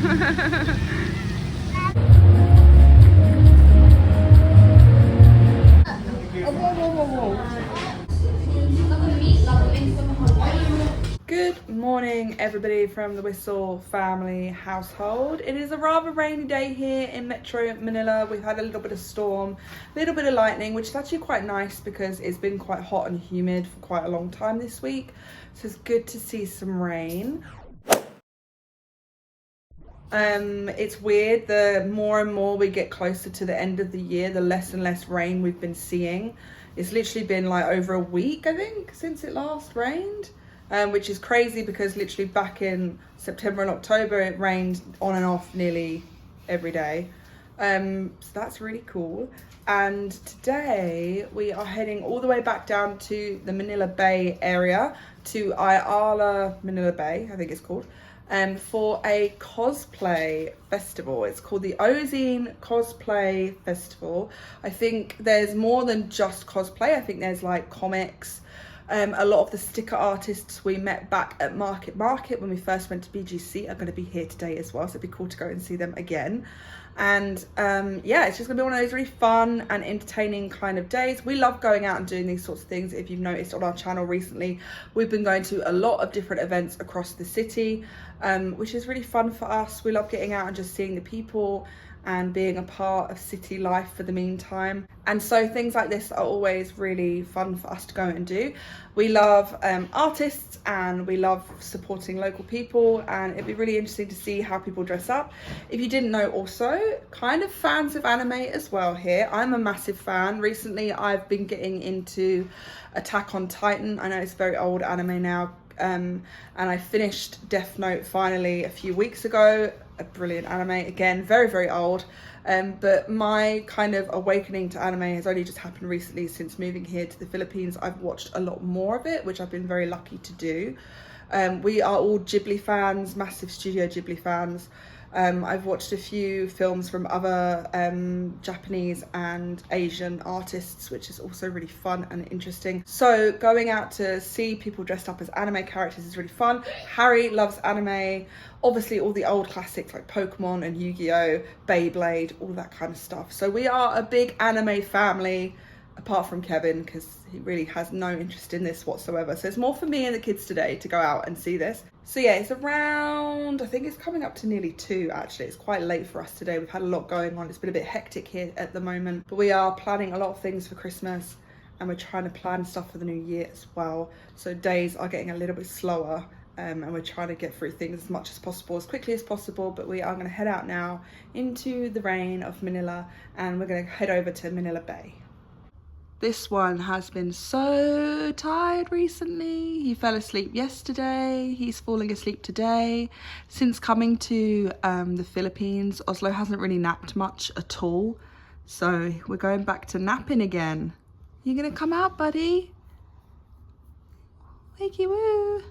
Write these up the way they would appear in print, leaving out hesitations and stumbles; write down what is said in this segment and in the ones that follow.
Good morning, everybody from the Wistl family household. It is a rather rainy day here in Metro Manila. We've had a little bit of storm, a little bit of lightning, which is actually quite nice because it's been quite hot and humid for quite a long time this week. So it's good to see some rain. It's weird, the more and more we get closer to the end of the year, the less and less rain we've been seeing. It's literally been like over a week, I think, since it last rained. Which is crazy because literally back in September and October it rained on and off nearly every day. So that's really cool. And today we are heading all the way back down to the Manila Bay area, to Ayala, Manila Bay, I think it's called, for a cosplay festival. It's called the Ozine Cosplay Festival. I think there's more than just cosplay. I think there's like comics. A lot of the sticker artists we met back at Market when we first went to BGC are going to be here today as well, so it'd be cool to go and see them again. And yeah, it's just gonna be one of those really fun and entertaining kind of days. We love going out and doing these sorts of things. If you've noticed on our channel recently, we've been going to a lot of different events across the city, which is really fun for us. We love getting out and just seeing the people and being a part of city life for the meantime. And so things like this are always really fun for us to go and do. We love artists and we love supporting local people, and it'd be really interesting to see how people dress up. If you didn't know, also kind of fans of anime as well here. I'm a massive fan. Recently I've been getting into Attack on Titan. I know it's very old anime now, and I finished Death Note finally a few weeks ago. A brilliant anime, again, very, very old. But my kind of awakening to anime has only just happened recently since moving here to the Philippines. I've watched a lot more of it, which I've been very lucky to do. We are all Ghibli fans, massive Studio Ghibli fans. I've watched a few films from other Japanese and Asian artists, which is also really fun and interesting. So going out to see people dressed up as anime characters is really fun. Harry loves anime. Obviously all the old classics like Pokemon and Yu-Gi-Oh, Beyblade, all that kind of stuff. So we are a big anime family, apart from Kevin, because he really has no interest in this whatsoever. So it's more for me and the kids today to go out and see this. So yeah, it's around, I think it's coming up to nearly 2 actually. It's quite late for us today. We've had a lot going on. It's been a bit hectic here at the moment, but we are planning a lot of things for Christmas and we're trying to plan stuff for the new year as well. So days are getting a little bit slower, and we're trying to get through things as much as possible, as quickly as possible. But we are going to head out now into the rain of Manila and we're going to head over to Manila Bay. This one has been so tired recently. He fell asleep yesterday. He's falling asleep today. Since coming to the Philippines, Oslo hasn't really napped much at all. So we're going back to napping again. You gonna come out, buddy? Wakey woo.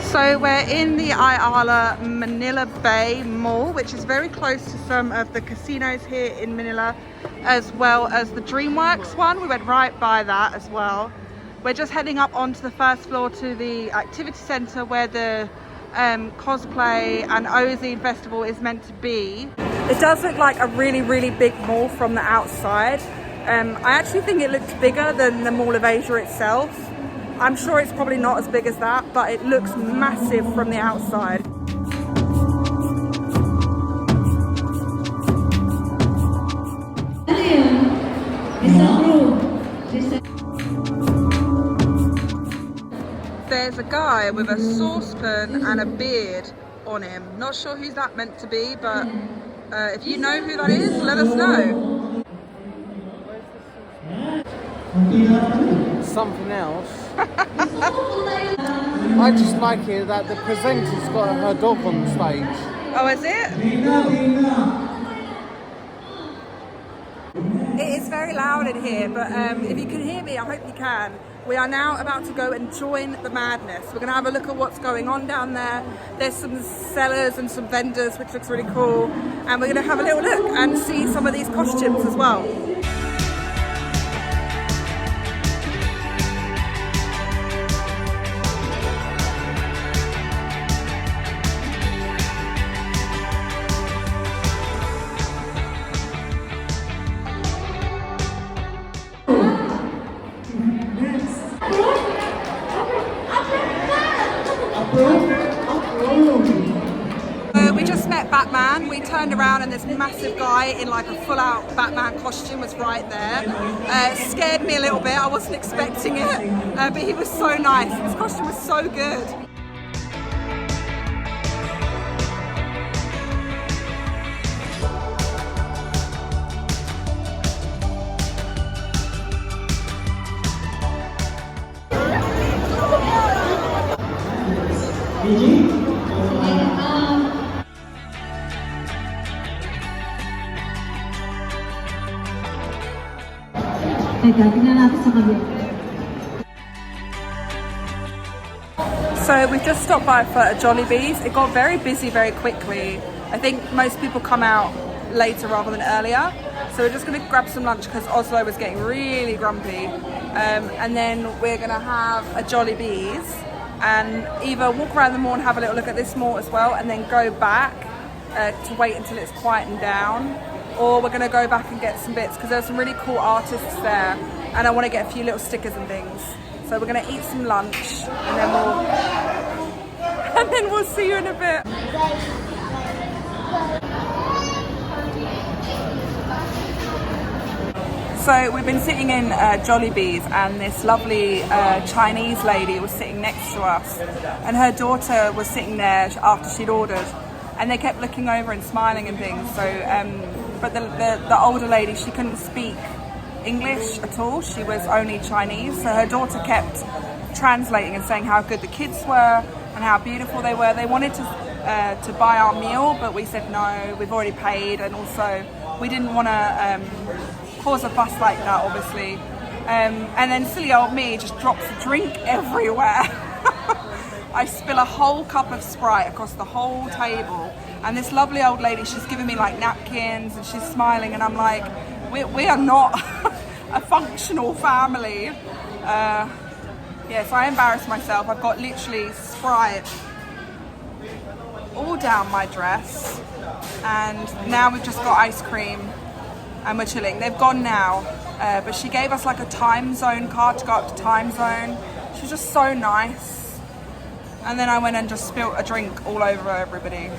So we're in the Ayala Manila Bay Mall, which is very close to some of the casinos here in Manila, as well as the DreamWorks one. We went right by that as well. We're just heading up onto the first floor to the activity center where the cosplay and Ozine festival is meant to be. It does look like a really, really big mall from the outside. I actually think it looks bigger than the Mall of Asia itself. I'm sure it's probably not as big as that, but it looks massive from the outside. There's a guy with a saucepan and a beard on him. Not sure who that meant to be, but if you know who that is, let us know. Something else. I just like it that the presenter's got her dog on the stage. Oh, is it? It is very very loud in here, but if you can hear me, I hope you can. We are now about to go and join the madness. We're going to have a look at what's going on down there. There's some sellers and some vendors, which looks really cool. And we're going to have a little look and see some of these costumes as well. We just met Batman. We turned around and this massive guy in like a full-out Batman costume was right there. Scared me a little bit. I wasn't expecting it, but he was so nice. His costume was so good. So we've just stopped by for a Jollibee's. It got very busy very quickly. I think most people come out later rather than earlier. So we're just going to grab some lunch because Oslo was getting really grumpy. And then we're going to have a Jollibee's and either walk around the mall and have a little look at this mall as well and then go back to wait until it's quietened down. Or we're going to go back and get some bits because there's some really cool artists there and I want to get a few little stickers and things. So we're going to eat some lunch and then we'll see you in a bit. So we've been sitting in Jollibee's and this lovely Chinese lady was sitting next to us and her daughter was sitting there after she'd ordered and they kept looking over and smiling and things. So, but the older lady, she couldn't speak English at all. She was only Chinese. So her daughter kept translating and saying how good the kids were and how beautiful they were. They wanted to buy our meal, but we said no, we've already paid. And also we didn't want to cause a fuss like that, obviously. And then silly old me just drops a drink everywhere. I spill a whole cup of Sprite across the whole table. And this lovely old lady, she's giving me like napkins and she's smiling and I'm like, we are not a functional family. Yes, I embarrassed myself. I've got literally Sprite all down my dress. And now we've just got ice cream and we're chilling. They've gone now, but she gave us like a time zone card to go up to time zone. She was just so nice. And then I went and just spilt a drink all over everybody.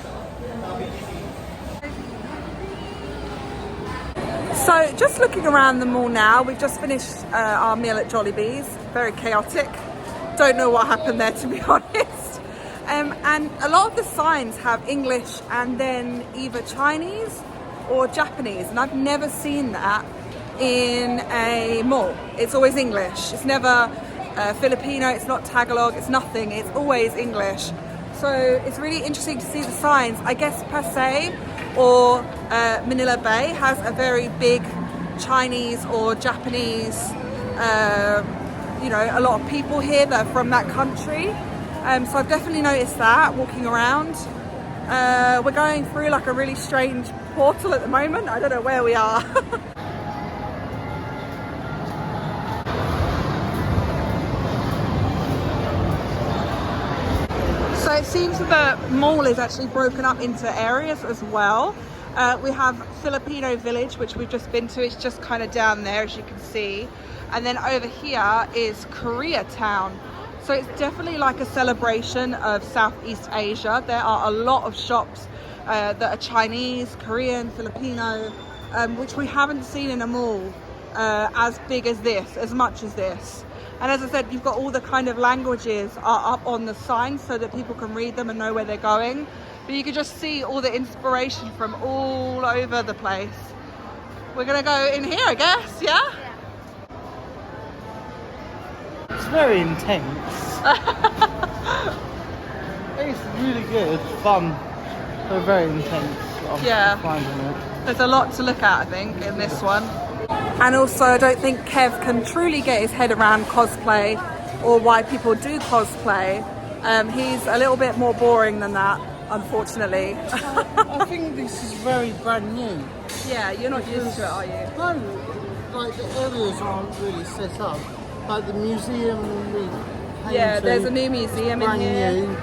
So just looking around the mall now, we've just finished our meal at Jollibee's. Very chaotic. Don't know what happened there, to be honest. And a lot of the signs have English and then either Chinese or Japanese. And I've never seen that in a mall. It's always English. It's never Filipino, it's not Tagalog, it's nothing. It's always English. So it's really interesting to see the signs. I guess per se, or Manila Bay has a very big Chinese or Japanese, a lot of people here that are from that country. So I've definitely noticed that walking around. We're going through like a really strange portal at the moment. I don't know where we are. So it seems that the mall is actually broken up into areas as well. We have Filipino Village, which we've just been to. It's just kind of down there, as you can see. And then over here is Koreatown. So it's definitely like a celebration of Southeast Asia. There are a lot of shops that are Chinese, Korean, Filipino, which we haven't seen in a mall as big as this, as much as this. And as I said, you've got all the kind of languages are up on the signs so that people can read them and know where they're going. But you can just see all the inspiration from all over the place. We're gonna go in here, I guess, yeah? It's very intense. It's really good, fun, but very intense. Yeah. Finding it. There's a lot to look at, I think, in this one. And also, I don't think Kev can truly get his head around cosplay or why people do cosplay. He's a little bit more boring than that, unfortunately. I think this is very brand new. Yeah, you're not used to it, are you? No, like the areas aren't really set up. Like the museum we came Yeah, to, there's a new museum in brand here. new.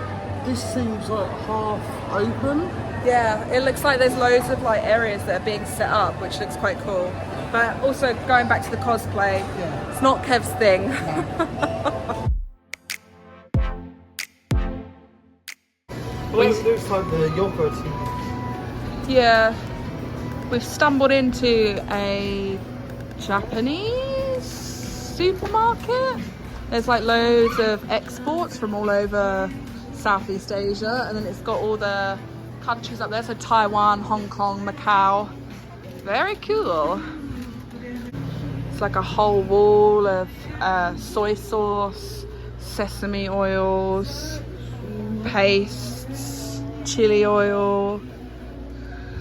This seems like half open. Yeah, it looks like there's loads of like areas that are being set up, which looks quite cool. But also going back to the cosplay, it's not Kev's thing. Well, it looks like the yogurt tea. Yeah, we've stumbled into a Japanese supermarket. There's like loads of exports from all over Southeast Asia, and then it's got all the countries up there, so Taiwan, Hong Kong, Macau. Very cool. It's like a whole wall of soy sauce, sesame oils, pastes, chili oil,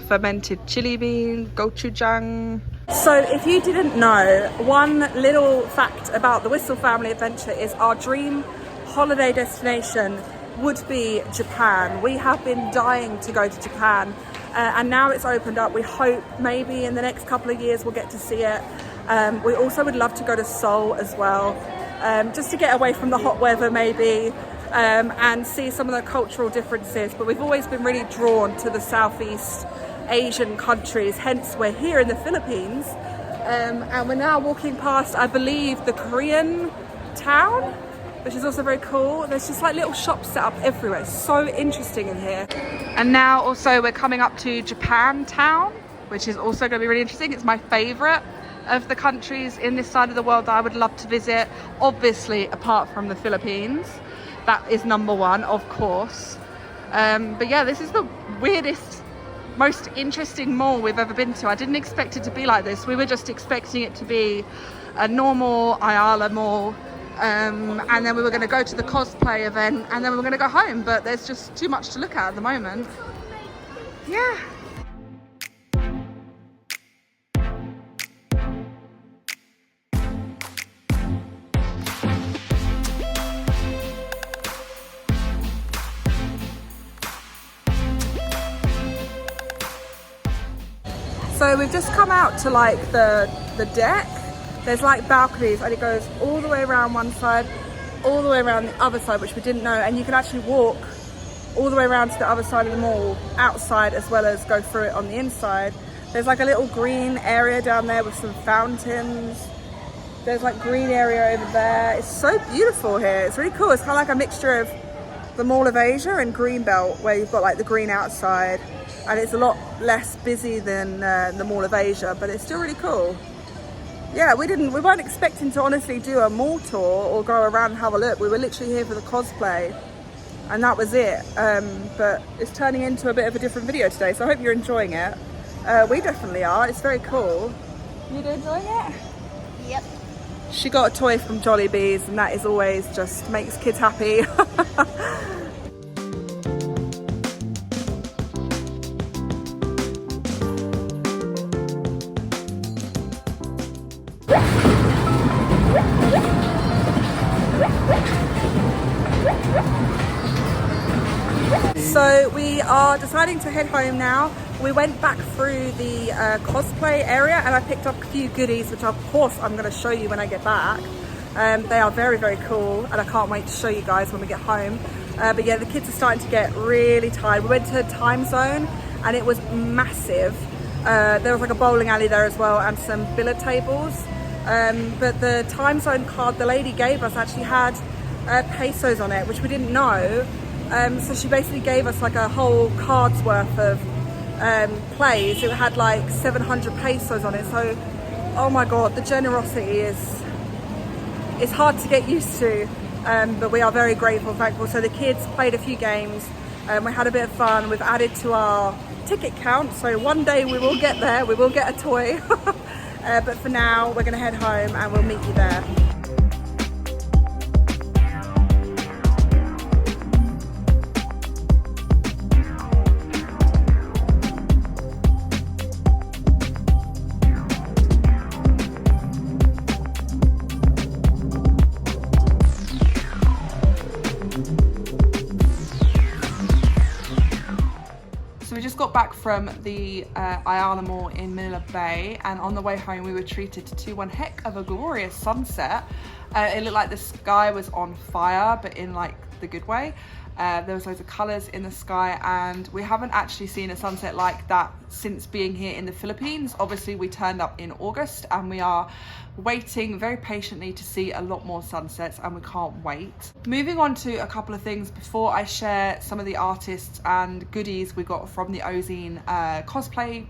fermented chili bean, gochujang. So if you didn't know, one little fact about the Wistl family adventure is our dream holiday destination would be Japan. We have been dying to go to Japan, and now it's opened up. We hope maybe in the next couple of years we'll get to see it. We also would love to go to Seoul as well, just to get away from the hot weather maybe, and see some of the cultural differences. But we've always been really drawn to the Southeast Asian countries, hence we're here in the Philippines, and we're now walking past, I believe, the Korean town, which is also very cool. There's just like little shops set up everywhere. It's so interesting in here. And now also we're coming up to Japan town, which is also going to be really interesting. It's my favorite of the countries in this side of the world that I would love to visit, obviously apart from the Philippines. That is number one, of course. But yeah, this is the weirdest, most interesting mall we've ever been to. I didn't expect it to be like this. We were just expecting it to be a normal Ayala mall, and then we were going to go to the cosplay event, and then we were going to go home, but there's just too much to look at the moment. Yeah. So we've just come out to like the deck. There's like balconies, and it goes all the way around one side, all the way around the other side, which we didn't know. And you can actually walk all the way around to the other side of the mall outside, as well as go through it on the inside. There's like a little green area down there with some fountains. There's like green area over there. It's so beautiful here. It's really cool. It's kind of like a mixture of the Mall of Asia and Greenbelt, where you've got like the green outside, and it's a lot less busy than the Mall of Asia, but it's still really cool. Yeah, we weren't expecting to honestly do a mall tour or go around and have a look. We were literally here for the cosplay, and that was it. But it's turning into a bit of a different video today, so I hope you're enjoying it. We definitely are. It's very cool. You enjoying it? Yep. She got a toy from Jollibees, and that is always just makes kids happy. So we are deciding to head home now. We went back through the cosplay area, and I picked up a few goodies, which of course I'm going to show you when I get back. They are very, very cool, and I can't wait to show you guys when we get home. But yeah, the kids are starting to get really tired. We went to Time Zone, and it was massive. There was like a bowling alley there as well, and some billiard tables. But the Time Zone card the lady gave us actually had pesos on it, which we didn't know. So she basically gave us like a whole card's worth of plays. It had like 700 pesos on it. So, oh my God, the generosity is hard to get used to. But we are very grateful, thankful. So the kids played a few games, we had a bit of fun. We've added to our ticket count. So one day we will get there, we will get a toy. But for now, we're gonna head home and we'll meet you there. just got back from the Ayala Mall in Manila Bay, and on the way home we were treated to one heck of a glorious sunset. It looked like the sky was on fire, but in like the good way. There was loads of colours in the sky, and we haven't actually seen a sunset like that since being here in the Philippines. Obviously we turned up in August, and we are waiting very patiently to see a lot more sunsets, and we can't wait. Moving on to a couple of things before I share some of the artists and goodies we got from the Ozine cosplay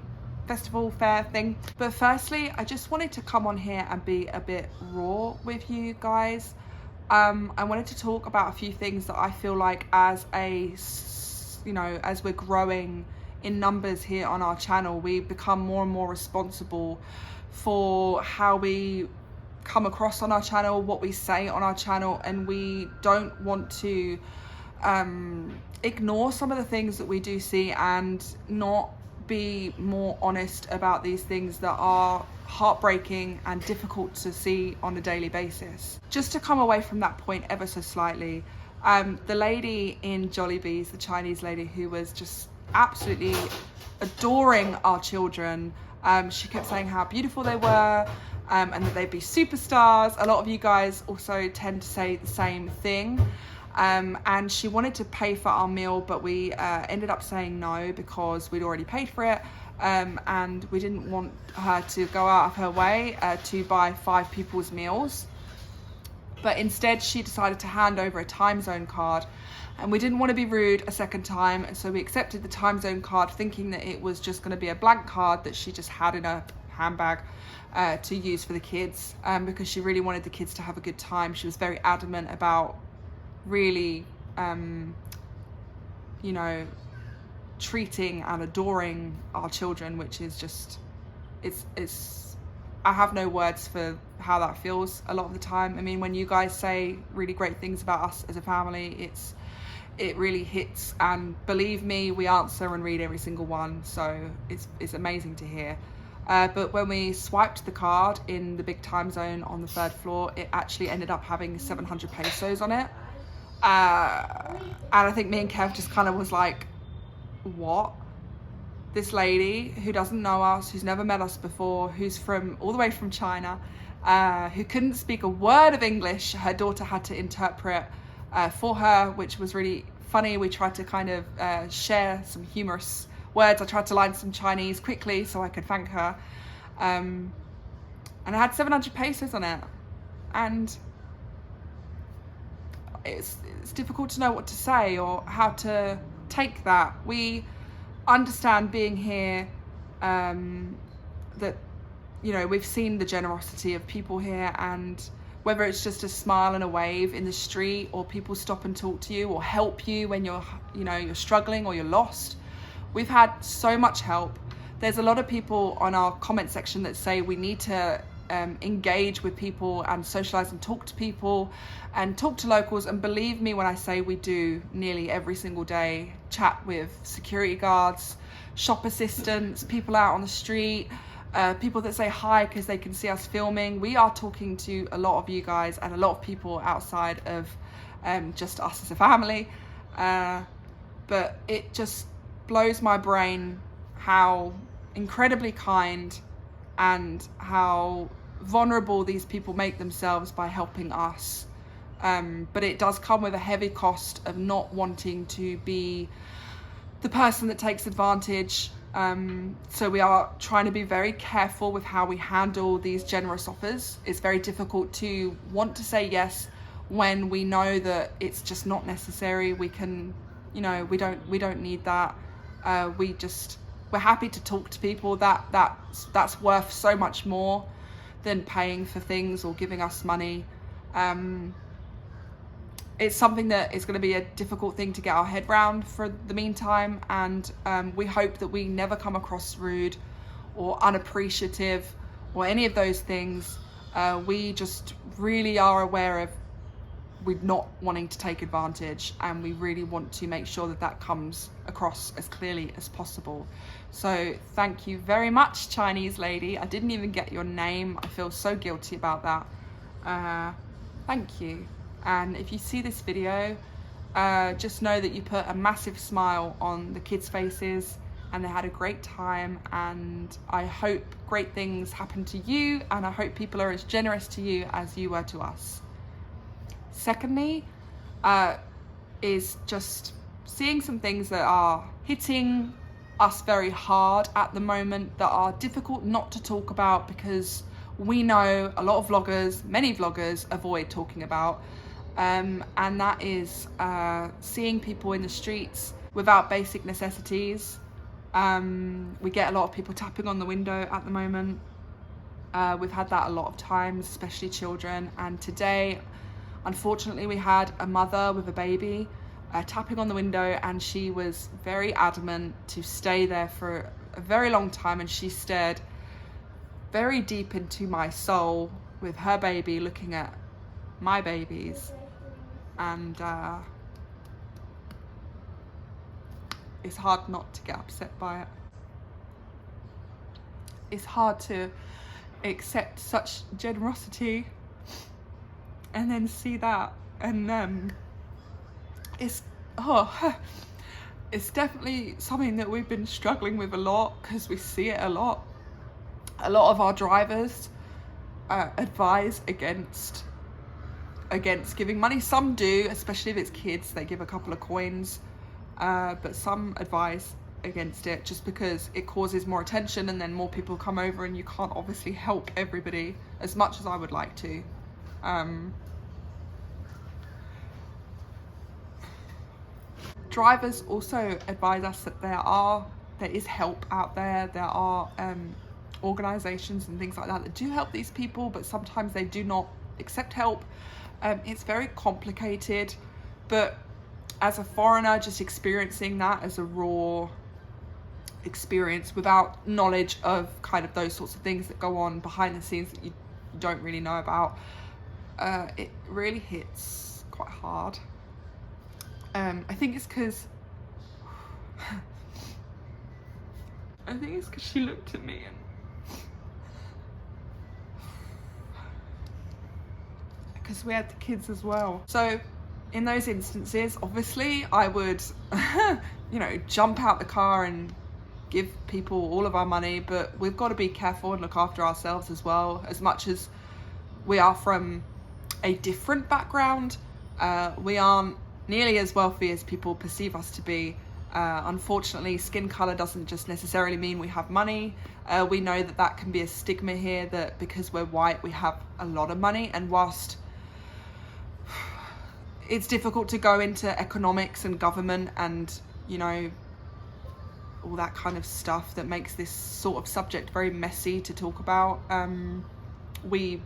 festival fair thing. But firstly, I just wanted to come on here and be a bit raw with you guys. I wanted to talk about a few things that I feel like as we're growing in numbers here on our channel, we become more and more responsible for how we come across on our channel, what we say on our channel, and we don't want to ignore some of the things that we do see and not be more honest about these things that are heartbreaking and difficult to see on a daily basis. Just to come away from that point ever so slightly, the lady in Jollibee's, the Chinese lady who was just absolutely adoring our children, she kept saying how beautiful they were, and that they'd be superstars. A lot of you guys also tend to say the same thing. And she wanted to pay for our meal, but we ended up saying no because we'd already paid for it, and we didn't want her to go out of her way to buy 5 people's meals. But instead she decided to hand over a time zone card, and we didn't want to be rude a second time, so we accepted the time zone card thinking that it was just going to be a blank card that she just had in her handbag to use for the kids, because she really wanted the kids to have a good time. She was very adamant about really treating and adoring our children, which is just, it's I have no words for how that feels a lot of the time. I mean, when you guys say really great things about us as a family, it really hits, and believe me, we answer and read every single one, so it's amazing to hear. But when we swiped the card in the big time zone on the 3rd floor, it actually ended up having 700 pesos on it. And I think me and Kev just kind of was like, what? This lady who doesn't know us, who's never met us before, who's from all the way from China, who couldn't speak a word of English, her daughter had to interpret for her, which was really funny. We tried to kind of share some humorous words. I tried to line some Chinese quickly so I could thank her, and it had 700 pesos on it, and it's difficult to know what to say or how to take that. We understand being here, that we've seen the generosity of people here, and whether it's just a smile and a wave in the street, or people stop and talk to you or help you when you're struggling or you're lost. We've had so much help. There's a lot of people on our comment section that say we need to engage with people and socialize and talk to people and talk to locals, and believe me when I say we do nearly every single day. Chat with security guards, shop assistants, people out on the street, people that say hi because they can see us filming. We are talking to a lot of you guys and a lot of people outside of just us as a family, but it just blows my brain how incredibly kind and how vulnerable these people make themselves by helping us. But it does come with a heavy cost of not wanting to be the person that takes advantage. So we are trying to be very careful with how we handle these generous offers. It's very difficult to want to say yes when we know that it's just not necessary. We can, we don't need that. We're happy to talk to people. That's worth so much more than paying for things or giving us money. It's something that is going to be a difficult thing to get our head round for the meantime, and we hope that we never come across rude or unappreciative or any of those things. We just really are aware of we're not wanting to take advantage, and we really want to make sure that comes across as clearly as possible. So thank you very much, Chinese lady. I didn't even get your name. I feel so guilty about that. Thank you. And if you see this video, just know that you put a massive smile on the kids' faces, and they had a great time, and I hope great things happen to you, and I hope people are as generous to you as you were to us. Secondly, is just seeing some things that are hitting us very hard at the moment, that are difficult not to talk about, because we know a lot of vloggers, many vloggers, avoid talking about, and that is seeing people in the streets without basic necessities. We get a lot of people tapping on the window at the moment. We've had that a lot of times, especially children, and today unfortunately we had a mother with a baby tapping on the window, and she was very adamant to stay there for a very long time, and she stared very deep into my soul with her baby looking at my babies, and it's hard not to get upset by it. It's hard to accept such generosity and then see that, and it's definitely something that we've been struggling with a lot, because we see it a lot. A lot of our drivers advise against giving money. Some do, especially if it's kids, they give a couple of coins, but some advise against it just because it causes more attention, and then more people come over, and you can't obviously help everybody as much as I would like to. Drivers also advise us that there is help out there. There are organisations and things like that do help these people, but sometimes they do not accept help. It's very complicated, but as a foreigner, just experiencing that as a raw experience without knowledge of kind of those sorts of things that go on behind the scenes that you don't really know about, it really hits quite hard. I think it's because she looked at me, and because we had the kids as well. So in those instances, obviously I would jump out the car and give people all of our money, but we've got to be careful and look after ourselves as well. As much as we are from a different background, we aren't nearly as wealthy as people perceive us to be. Unfortunately, skin color doesn't just necessarily mean we have money. We know that can be a stigma here, that because we're white we have a lot of money, and whilst it's difficult to go into economics and government and all that kind of stuff that makes this sort of subject very messy to talk about, we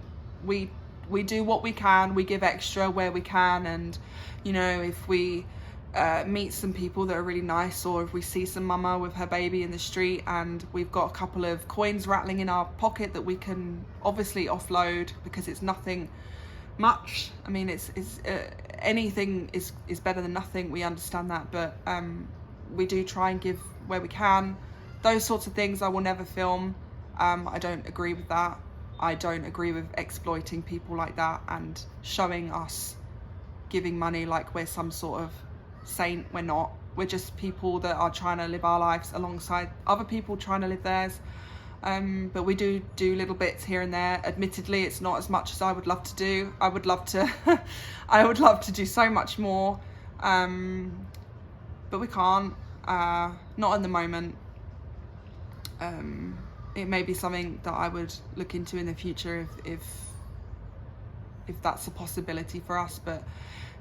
do what we can. We give extra where we can, and if we meet some people that are really nice, or if we see some mama with her baby in the street and we've got a couple of coins rattling in our pocket that we can obviously offload because it's nothing much. I mean, it's anything is better than nothing, we understand that, but we do try and give where we can. Those sorts of things I will never film. I don't agree with that. I don't agree with exploiting people like that and showing us giving money like we're some sort of saint. We're not. We're just people that are trying to live our lives alongside other people trying to live theirs. But we do little bits here and there. Admittedly, it's not as much as I would love to do. I would love to I would love to do so much more, but we can't, not in the moment. It may be something that I would look into in the future if that's a possibility for us, but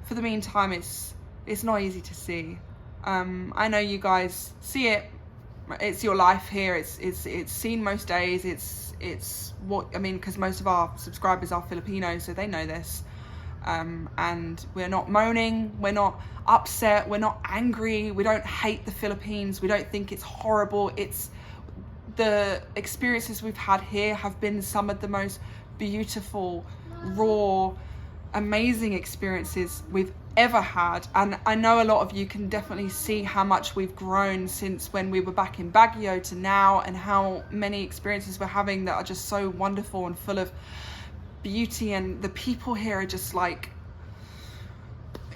for the meantime it's not easy to see. I know you guys see it. It's your life here. It's seen most days. It's what I mean, because most of our subscribers are Filipinos, so they know this. And we're not moaning, we're not upset, we're not angry, we don't hate the Philippines, we don't think it's horrible. It's the experiences we've had here have been some of the most beautiful, raw, amazing experiences we've ever had, and I know a lot of you can definitely see how much we've grown since when we were back in Baguio to now, and how many experiences we're having that are just so wonderful and full of beauty. And the people here are just like,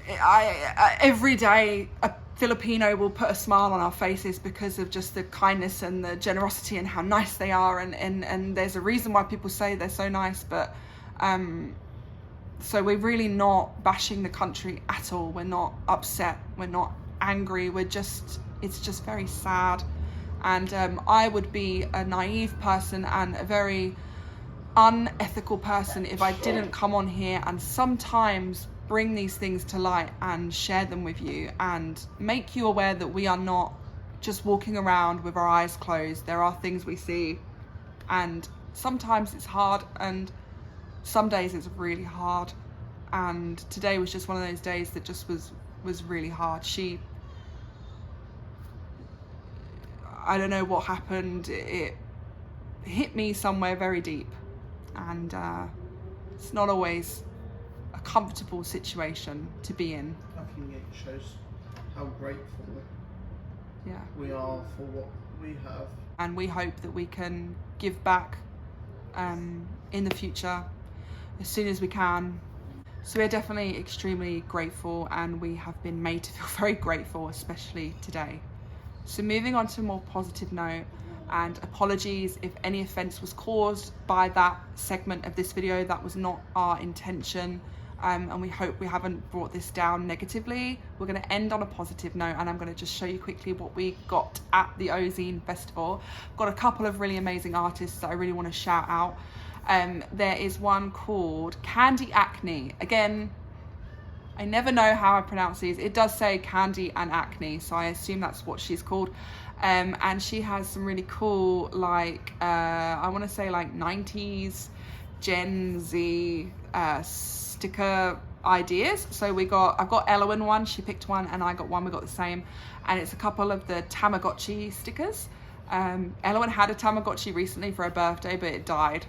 I every day Filipino will put a smile on our faces because of just the kindness and the generosity and how nice they are, and there's a reason why people say they're so nice. But so we're really not bashing the country at all. We're not upset, we're not angry, it's just very sad. And I would be a naive person and a very unethical person if I didn't come on here and sometimes bring these things to light and share them with you and make you aware that we are not just walking around with our eyes closed. There are things we see, and sometimes it's hard, and some days it's really hard, and today was just one of those days that just was really hard. I don't know what happened, it hit me somewhere very deep, and it's not always a comfortable situation to be in. I think it shows how grateful we are for what we have. And we hope that we can give back in the future as soon as we can. So we're definitely extremely grateful, and we have been made to feel very grateful, especially today. So moving on to a more positive note, and apologies if any offence was caused by that segment of this video. That was not our intention, and we hope we haven't brought this down negatively. We're going to end on a positive note, and I'm going to just show you quickly what we got at the Ozine Festival. I've got a couple of really amazing artists that I really want to shout out. There is one called Candy Acne. Again, I never know how I pronounce these. It does say Candy and Acne, so I assume that's what she's called. And she has some really cool, like, I want to say like 90s Gen Z sticker ideas. So I've got Elowen one, she picked one, and I got one, we got the same. And it's a couple of the Tamagotchi stickers. Elowen had a Tamagotchi recently for her birthday, but it died.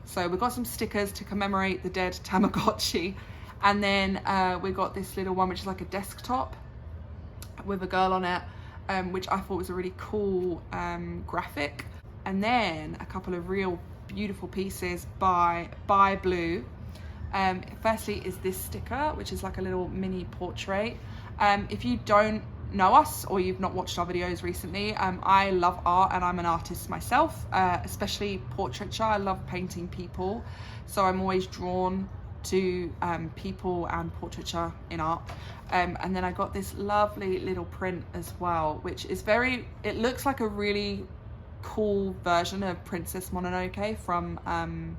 So we got some stickers to commemorate the dead Tamagotchi. And then we got this little one, which is like a desktop with a girl on it, which I thought was a really cool graphic. And then a couple of real beautiful pieces by Blue. Firstly is this sticker, which is like a little mini portrait. If you don't know us or you've not watched our videos recently, I love art, and I'm an artist myself, especially portraiture. I love painting people, so I'm always drawn to people and portraiture in art. And then I got this lovely little print as well, which is it looks like a really cool version of Princess Mononoke from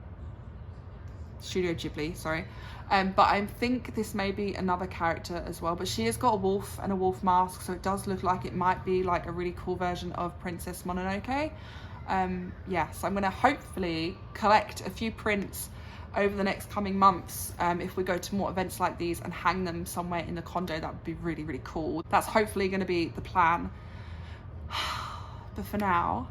Studio Ghibli, sorry. But I think this may be another character as well, but she has got a wolf and a wolf mask, so it does look like it might be like a really cool version of Princess Mononoke. Yeah, so I'm gonna hopefully collect a few prints over the next coming months, if we go to more events like these, and hang them somewhere in the condo. That would be really, really cool. That's hopefully going to be the plan. But for now,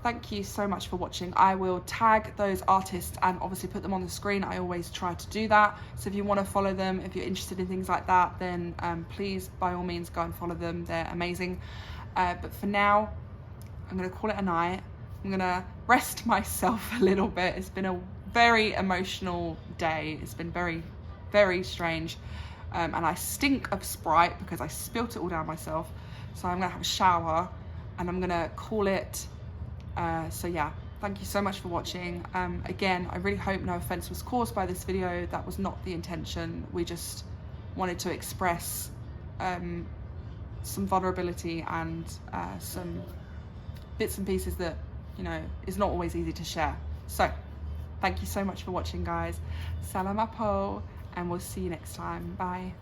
thank you so much for watching. I will tag those artists and obviously put them on the screen. I always try to do that. So if you want to follow them, if you're interested in things like that, then please, by all means, go and follow them. They're amazing. But for now, I'm going to call it a night. I'm going to rest myself a little bit. It's been a very emotional day. It's been very, very strange, and I stink of Sprite because I spilt it all down myself. So I'm gonna have a shower and I'm gonna call it. So yeah, thank you so much for watching. Again, I really hope no offense was caused by this video. That was not the intention. We just wanted to express some vulnerability and some bits and pieces that, you know, is not always easy to share. So thank you so much for watching, guys. Salam apo, and we'll see you next time. Bye.